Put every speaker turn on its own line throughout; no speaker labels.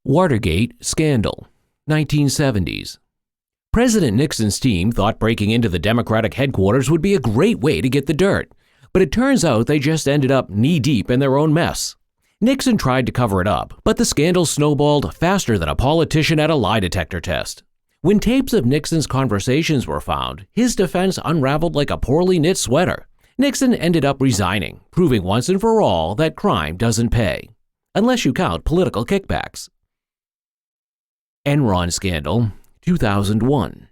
Watergate scandal, 1970s. President Nixon's team thought breaking into the Democratic headquarters would be a great way to get the dirt, but it turns out they just ended up knee-deep in their own mess. Nixon tried to cover it up, but the scandal snowballed faster than a politician at a lie detector test. When tapes of Nixon's conversations were found, his defense unraveled like a poorly knit sweater. Nixon ended up resigning, proving once and for all that crime doesn't pay, unless you count political kickbacks. Enron scandal, 2001.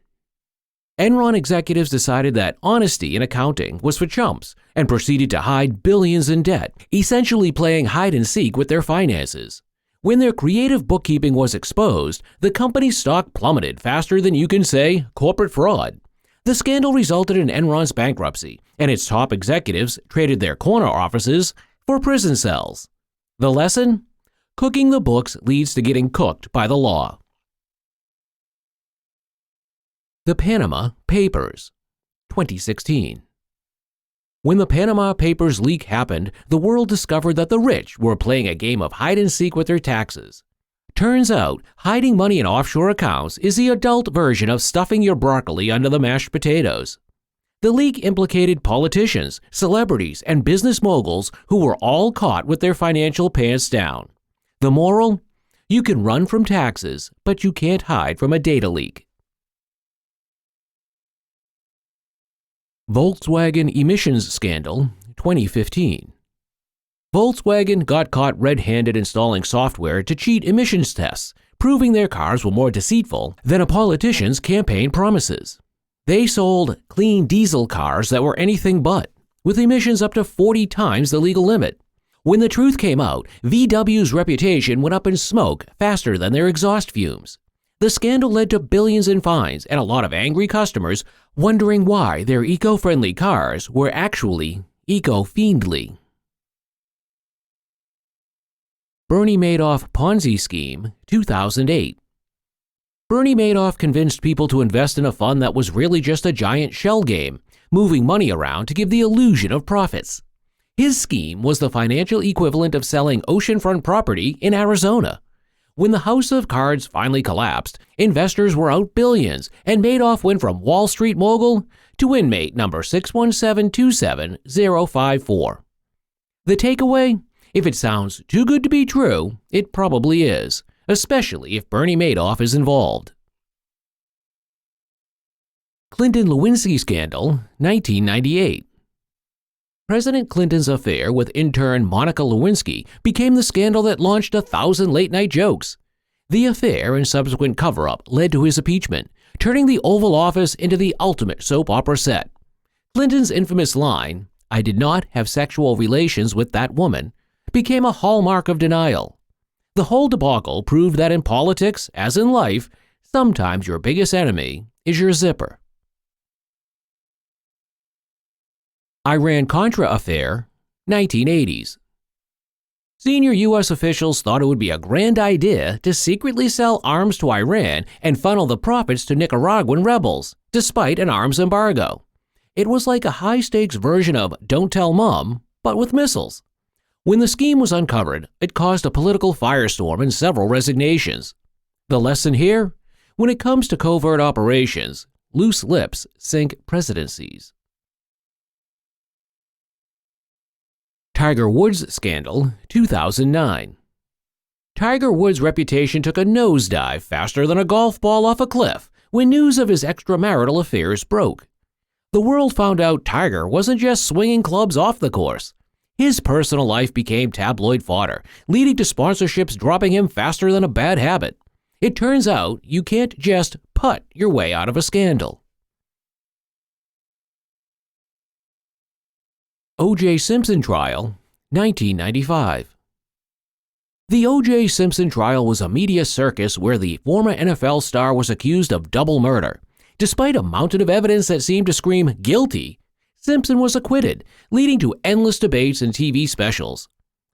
Enron executives decided that honesty in accounting was for chumps and proceeded to hide billions in debt, essentially playing hide-and-seek with their finances. When their creative bookkeeping was exposed, the company's stock plummeted faster than you can say corporate fraud. The scandal resulted in Enron's bankruptcy, and its top executives traded their corner offices for prison cells. The lesson? Cooking the books leads to getting cooked by the law. The Panama Papers, 2016. When the Panama Papers leak happened, the world discovered that the rich were playing a game of hide-and-seek with their taxes. Turns out, hiding money in offshore accounts is the adult version of stuffing your broccoli under the mashed potatoes. The leak implicated politicians, celebrities, and business moguls who were all caught with their financial pants down. The moral? You can run from taxes, but you can't hide from a data leak. Volkswagen emissions scandal, 2015. Volkswagen got caught red-handed installing software to cheat emissions tests, proving their cars were more deceitful than a politician's campaign promises. They sold clean diesel cars that were anything but, with emissions up to 40 times the legal limit. When the truth came out, VW's reputation went up in smoke faster than their exhaust fumes. The scandal led to billions in fines and a lot of angry customers wondering why their eco-friendly cars were actually eco-fiendly. Bernie Madoff Ponzi scheme, 2008. Bernie Madoff convinced people to invest in a fund that was really just a giant shell game, moving money around to give the illusion of profits. His scheme was the financial equivalent of selling oceanfront property in Arizona. When the house of cards finally collapsed, investors were out billions, and Madoff went from Wall Street mogul to inmate number 61727-054. The takeaway? If it sounds too good to be true, it probably is, especially if Bernie Madoff is involved. Clinton-Lewinsky scandal, 1998. President Clinton's affair with intern Monica Lewinsky became the scandal that launched 1,000 late-night jokes. The affair and subsequent cover-up led to his impeachment, turning the Oval Office into the ultimate soap opera set. Clinton's infamous line, "I did not have sexual relations with that woman," became a hallmark of denial. The whole debacle proved that in politics, as in life, sometimes your biggest enemy is your zipper. Iran-Contra affair, 1980s. Senior U.S. officials thought it would be a grand idea to secretly sell arms to Iran and funnel the profits to Nicaraguan rebels, despite an arms embargo. It was like a high-stakes version of Don't Tell Mom, but with missiles. When the scheme was uncovered, it caused a political firestorm and several resignations. The lesson here? When it comes to covert operations, loose lips sink presidencies. Tiger Woods scandal, 2009. Tiger Woods' reputation took a nosedive faster than a golf ball off a cliff when news of his extramarital affairs broke. The world found out Tiger wasn't just swinging clubs off the course. His personal life became tabloid fodder, leading to sponsorships dropping him faster than a bad habit. It turns out you can't just putt your way out of a scandal. O.J. Simpson trial, 1995. The O.J. Simpson trial was a media circus where the former NFL star was accused of double murder. Despite a mountain of evidence that seemed to scream guilty, Simpson was acquitted, leading to endless debates and TV specials.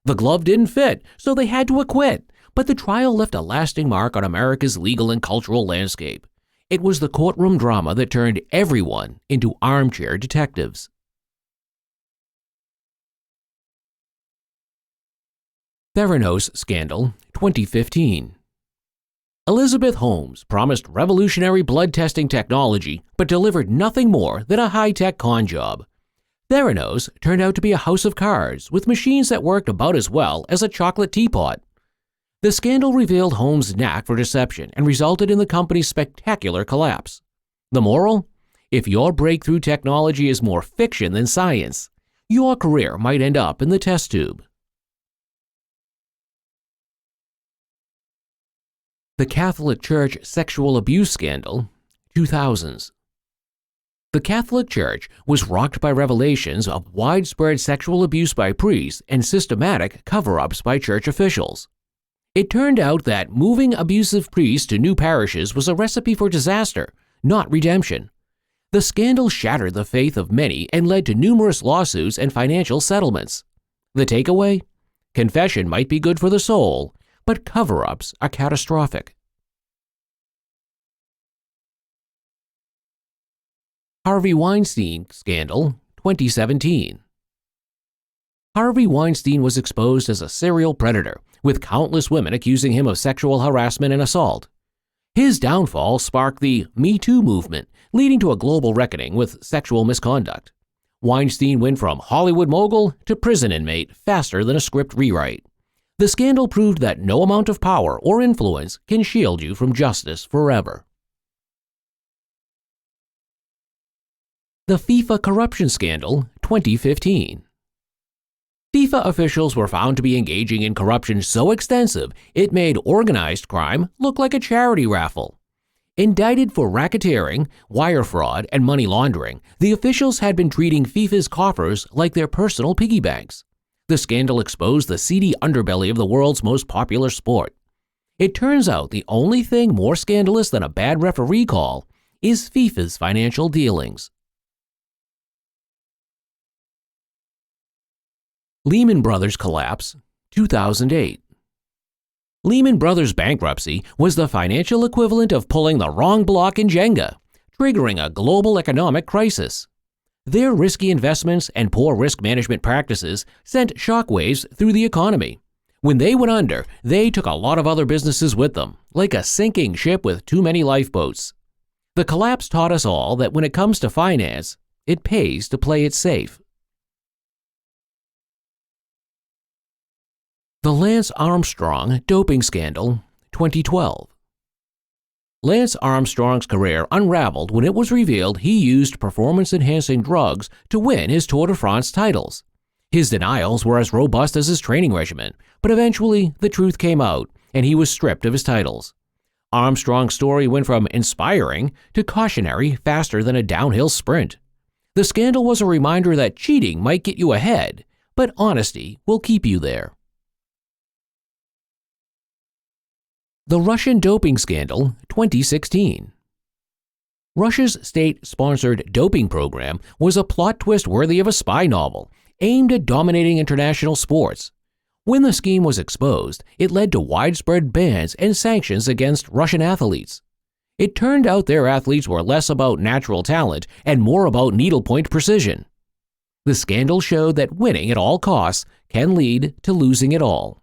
The glove didn't fit, so they had to acquit, but the trial left a lasting mark on America's legal and cultural landscape. It was the courtroom drama that turned everyone into armchair detectives. Theranos scandal, 2015. Elizabeth Holmes promised revolutionary blood testing technology but delivered nothing more than a high-tech con job. Theranos turned out to be a house of cards with machines that worked about as well as a chocolate teapot. The scandal revealed Holmes' knack for deception and resulted in the company's spectacular collapse. The moral? If your breakthrough technology is more fiction than science, your career might end up in the test tube. The Catholic Church Sexual Abuse Scandal, 2000s. The Catholic Church was rocked by revelations of widespread sexual abuse by priests and systematic cover-ups by church officials. It turned out that moving abusive priests to new parishes was a recipe for disaster, not redemption. The scandal shattered the faith of many and led to numerous lawsuits and financial settlements. The takeaway? Confession might be good for the soul, but cover-ups are catastrophic. Harvey Weinstein Scandal, 2017. Harvey Weinstein was exposed as a serial predator, with countless women accusing him of sexual harassment and assault. His downfall sparked the Me Too movement, leading to a global reckoning with sexual misconduct. Weinstein went from Hollywood mogul to prison inmate faster than a script rewrite. The scandal proved that no amount of power or influence can shield you from justice forever. The FIFA corruption scandal, 2015. FIFA officials were found to be engaging in corruption so extensive it made organized crime look like a charity raffle. Indicted for racketeering, wire fraud, and money laundering, the officials had been treating FIFA's coffers like their personal piggy banks. The scandal exposed the seedy underbelly of the world's most popular sport. It turns out the only thing more scandalous than a bad referee call is FIFA's financial dealings. Lehman Brothers collapse, 2008. Lehman Brothers bankruptcy was the financial equivalent of pulling the wrong block in Jenga, triggering a global economic crisis. Their risky investments and poor risk management practices sent shockwaves through the economy. When they went under, they took a lot of other businesses with them, like a sinking ship with too many lifeboats. The collapse taught us all that when it comes to finance, it pays to play it safe. The Lance Armstrong doping scandal, 2012. Lance Armstrong's career unraveled when it was revealed he used performance-enhancing drugs to win his Tour de France titles. His denials were as robust as his training regimen, but eventually the truth came out and he was stripped of his titles. Armstrong's story went from inspiring to cautionary faster than a downhill sprint. The scandal was a reminder that cheating might get you ahead, but honesty will keep you there. The Russian doping scandal, 2016. Russia's state-sponsored doping program was a plot twist worthy of a spy novel, aimed at dominating international sports. When the scheme was exposed, it led to widespread bans and sanctions against Russian athletes. It turned out their athletes were less about natural talent and more about needlepoint precision. The scandal showed that winning at all costs can lead to losing it all.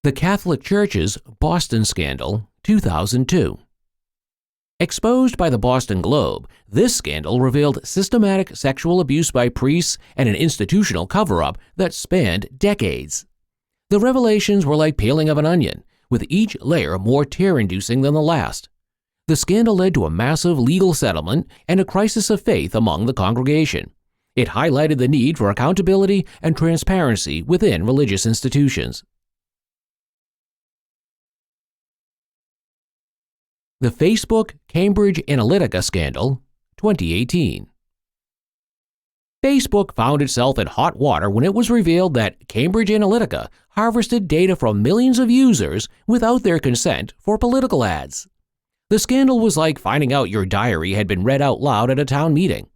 The Catholic Church's Boston Scandal, 2002. Exposed by the Boston Globe, this scandal revealed systematic sexual abuse by priests and an institutional cover-up that spanned decades. The revelations were like peeling of an onion, with each layer more tear-inducing than the last. The scandal led to a massive legal settlement and a crisis of faith among the congregation. It highlighted the need for accountability and transparency within religious institutions. The Facebook Cambridge Analytica scandal, 2018. Facebook found itself in hot water when it was revealed that Cambridge Analytica harvested data from millions of users without their consent for political ads. The scandal was like finding out your diary had been read out loud at a town meeting.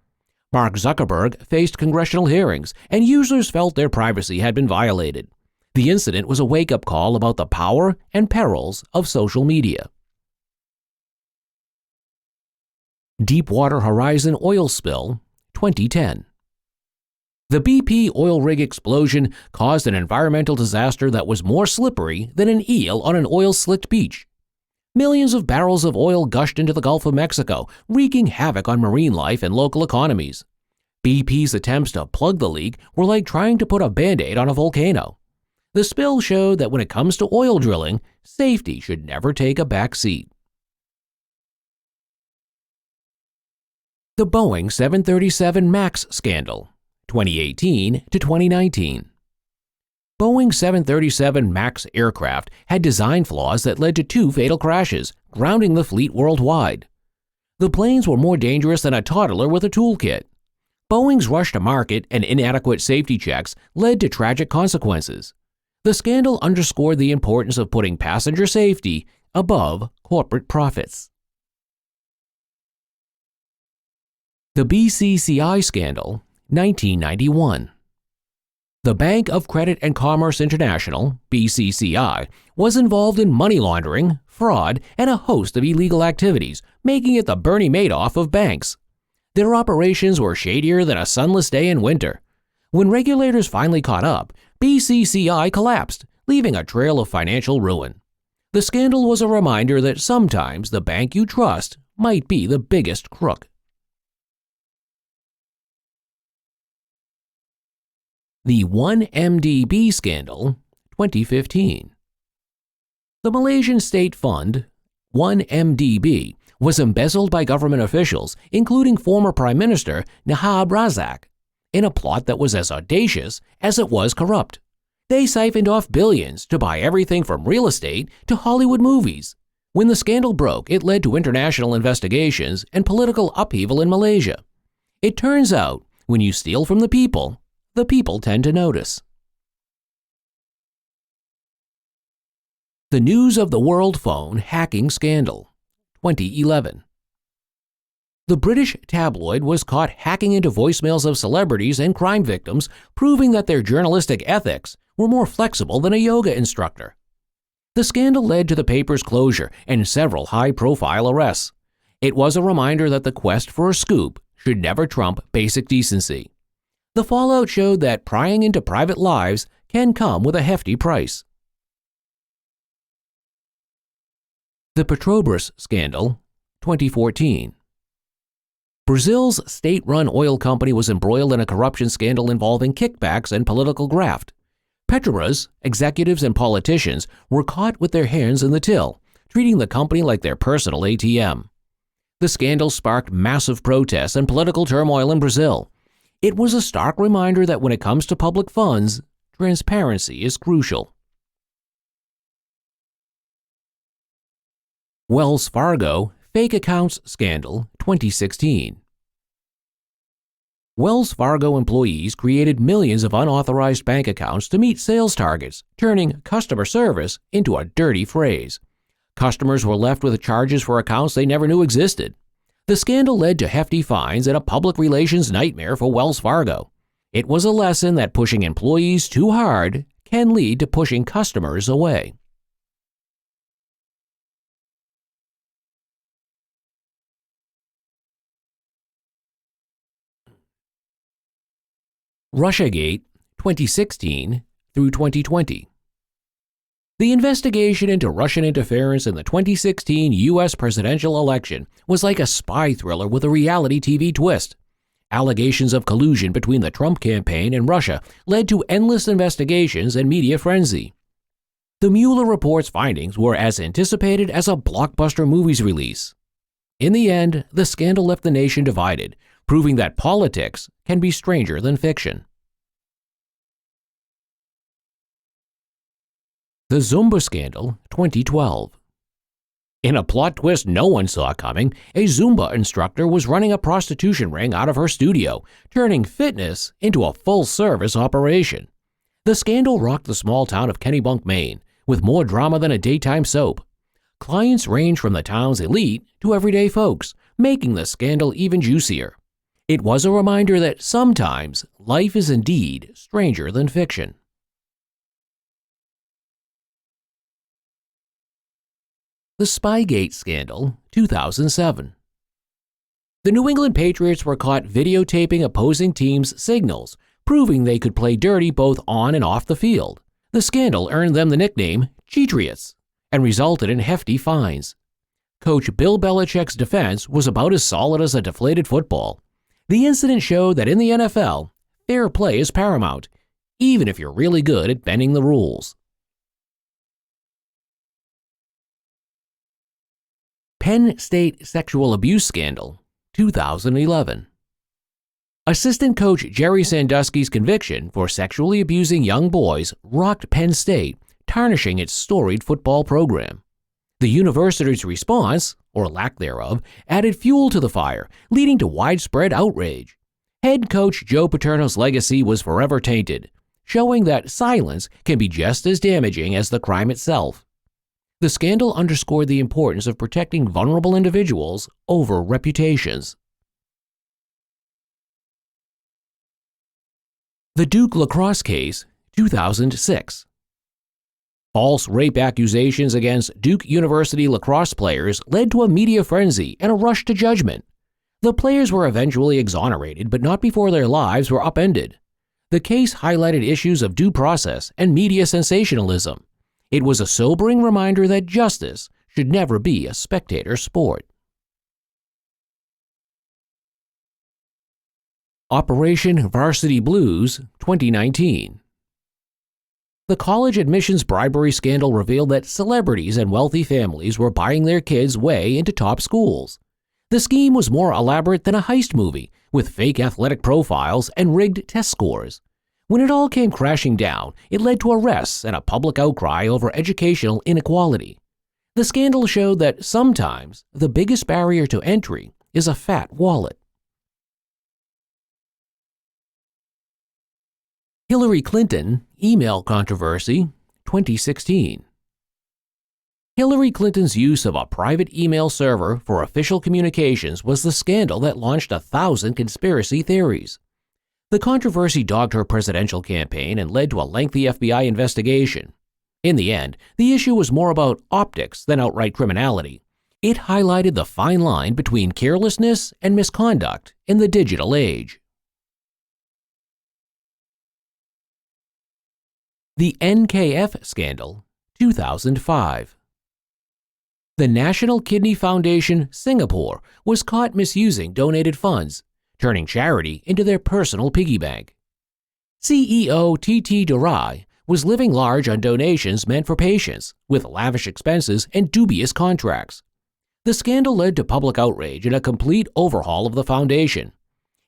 Mark Zuckerberg faced congressional hearings, and users felt their privacy had been violated. The incident was a wake-up call about the power and perils of social media. Deepwater Horizon oil spill, 2010. The BP oil rig explosion caused an environmental disaster that was more slippery than an eel on an oil-slicked beach. Millions of barrels of oil gushed into the Gulf of Mexico, wreaking havoc on marine life and local economies. BP's attempts to plug the leak were like trying to put a Band-Aid on a volcano. The spill showed that when it comes to oil drilling, safety should never take a back seat. The Boeing 737 MAX scandal, 2018 to 2019. Boeing 737 MAX aircraft had design flaws that led to 2 fatal crashes, grounding the fleet worldwide. The planes were more dangerous than a toddler with a toolkit. Boeing's rush to market and inadequate safety checks led to tragic consequences. The scandal underscored the importance of putting passenger safety above corporate profits. The BCCI scandal, 1991. The Bank of Credit and Commerce International, BCCI, was involved in money laundering, fraud, and a host of illegal activities, making it the Bernie Madoff of banks. Their operations were shadier than a sunless day in winter. When regulators finally caught up, BCCI collapsed, leaving a trail of financial ruin. The scandal was a reminder that sometimes the bank you trust might be the biggest crook. The 1MDB scandal, 2015. The Malaysian state fund, 1MDB, was embezzled by government officials, including former Prime Minister Najib Razak, in a plot that was as audacious as it was corrupt. They siphoned off billions to buy everything from real estate to Hollywood movies. When the scandal broke, it led to international investigations and political upheaval in Malaysia. It turns out, when you steal from the people tend to notice. The News of the World Phone hacking scandal, 2011. The British tabloid was caught hacking into voicemails of celebrities and crime victims, proving that their journalistic ethics were more flexible than a yoga instructor. The scandal led to the paper's closure and several high-profile arrests. It was a reminder that the quest for a scoop should never trump basic decency. The fallout showed that prying into private lives can come with a hefty price. The Petrobras scandal, 2014. Brazil's state-run oil company was embroiled in a corruption scandal involving kickbacks and political graft. Petrobras, executives and politicians were caught with their hands in the till, treating the company like their personal ATM. The scandal sparked massive protests and political turmoil in Brazil. It was a stark reminder that when it comes to public funds, transparency is crucial. Wells Fargo fake accounts scandal, 2016. Wells Fargo employees created millions of unauthorized bank accounts to meet sales targets, turning customer service into a dirty phrase. Customers were left with charges for accounts they never knew existed. The scandal led to hefty fines and a public relations nightmare for Wells Fargo. It was a lesson that pushing employees too hard can lead to pushing customers away. Russiagate, 2016 through 2020. The investigation into Russian interference in the 2016 U.S. presidential election was like a spy thriller with a reality TV twist. Allegations of collusion between the Trump campaign and Russia led to endless investigations and media frenzy. The Mueller report's findings were as anticipated as a blockbuster movie's release. In the end, the scandal left the nation divided, proving that politics can be stranger than fiction. The Zumba scandal, 2012. In a plot twist no one saw coming, a Zumba instructor was running a prostitution ring out of her studio, turning fitness into a full-service operation. The scandal rocked the small town of Kennebunk, Maine, with more drama than a daytime soap. Clients range from the town's elite to everyday folks, making the scandal even juicier. It was a reminder that sometimes life is indeed stranger than fiction. The Spygate scandal, 2007. The New England Patriots were caught videotaping opposing teams' signals, proving they could play dirty both on and off the field. The scandal earned them the nickname Cheatriots and resulted in hefty fines. Coach Bill Belichick's defense was about as solid as a deflated football. The incident showed that in the NFL, fair play is paramount, even if you're really good at bending the rules. Penn State sexual abuse scandal, 2011. Assistant coach Jerry Sandusky's conviction for sexually abusing young boys rocked Penn State, tarnishing its storied football program. The university's response, or lack thereof, added fuel to the fire, leading to widespread outrage. Head coach Joe Paterno's legacy was forever tainted, showing that silence can be just as damaging as the crime itself. The scandal underscored the importance of protecting vulnerable individuals over reputations. The Duke lacrosse case, 2006. False rape accusations against Duke University lacrosse players led to a media frenzy and a rush to judgment. The players were eventually exonerated, but not before their lives were upended. The case highlighted issues of due process and media sensationalism. It was a sobering reminder that justice should never be a spectator sport. Operation Varsity Blues, 2019. The college admissions bribery scandal revealed that celebrities and wealthy families were buying their kids' way into top schools. The scheme was more elaborate than a heist movie, with fake athletic profiles and rigged test scores. When it all came crashing down, it led to arrests and a public outcry over educational inequality. The scandal showed that sometimes the biggest barrier to entry is a fat wallet. Hillary Clinton email controversy, 2016. Hillary Clinton's use of a private email server for official communications was the scandal that launched 1,000 conspiracy theories. The controversy dogged her presidential campaign and led to a lengthy FBI investigation. In the end, the issue was more about optics than outright criminality. It highlighted the fine line between carelessness and misconduct in the digital age. The NKF scandal, 2005. The National Kidney Foundation, Singapore, was caught misusing donated funds, turning charity into their personal piggy bank. CEO T.T. Durai was living large on donations meant for patients, with lavish expenses and dubious contracts. The scandal led to public outrage and a complete overhaul of the foundation.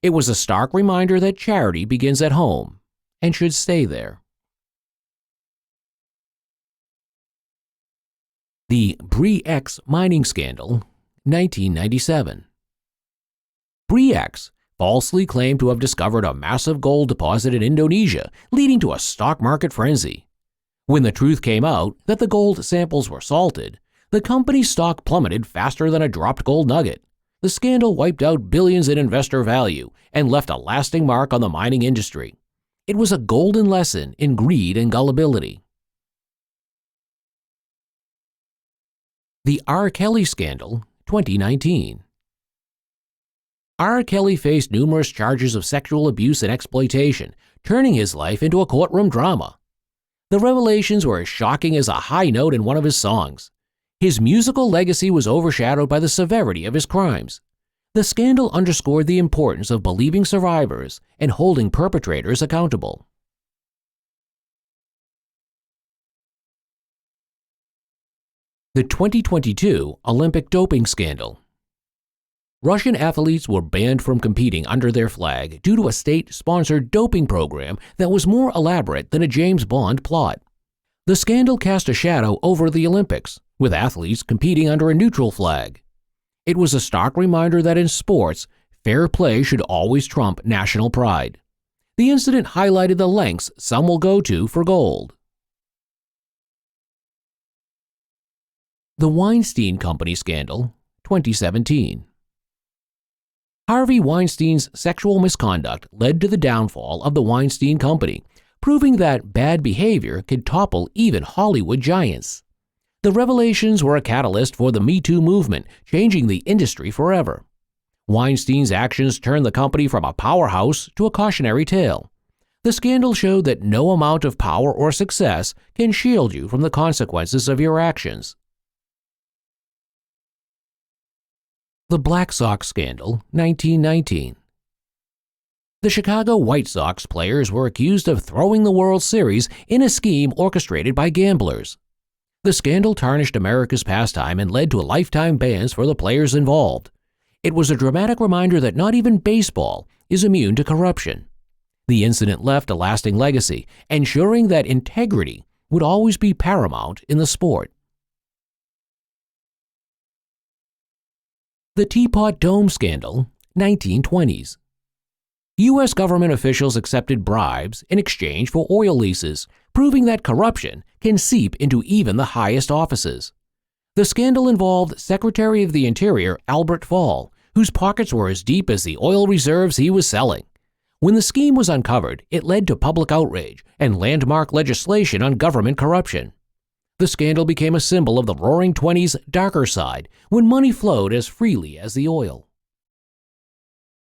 It was a stark reminder that charity begins at home and should stay there. The Bre-X mining scandal, 1997. Bre-X falsely claimed to have discovered a massive gold deposit in Indonesia, leading to a stock market frenzy. When the truth came out that the gold samples were salted, the company's stock plummeted faster than a dropped gold nugget. The scandal wiped out billions in investor value and left a lasting mark on the mining industry. It was a golden lesson in greed and gullibility. The R. Kelly scandal, 2019. R. Kelly faced numerous charges of sexual abuse and exploitation, turning his life into a courtroom drama. The revelations were as shocking as a high note in one of his songs. His musical legacy was overshadowed by the severity of his crimes. The scandal underscored the importance of believing survivors and holding perpetrators accountable. The 2022 Olympic doping scandal. Russian athletes were banned from competing under their flag due to a state-sponsored doping program that was more elaborate than a James Bond plot. The scandal cast a shadow over the Olympics, with athletes competing under a neutral flag. It was a stark reminder that in sports, fair play should always trump national pride. The incident highlighted the lengths some will go to for gold. The Weinstein Company scandal, 2017. Harvey Weinstein's sexual misconduct led to the downfall of the Weinstein Company, proving that bad behavior could topple even Hollywood giants. The revelations were a catalyst for the Me Too movement, changing the industry forever. Weinstein's actions turned the company from a powerhouse to a cautionary tale. The scandal showed that no amount of power or success can shield you from the consequences of your actions. The Black Sox Scandal, 1919. The Chicago White Sox players were accused of throwing the World Series in a scheme orchestrated by gamblers. The scandal tarnished America's pastime and led to lifetime bans for the players involved. It was a dramatic reminder that not even baseball is immune to corruption. The incident left a lasting legacy, ensuring that integrity would always be paramount in the sport. The Teapot Dome Scandal, 1920s. U.S. government officials accepted bribes in exchange for oil leases, proving that corruption can seep into even the highest offices. The scandal involved Secretary of the Interior Albert Fall, whose pockets were as deep as the oil reserves he was selling. When the scheme was uncovered, it led to public outrage and landmark legislation on government corruption. The scandal became a symbol of the Roaring Twenties' darker side, when money flowed as freely as the oil.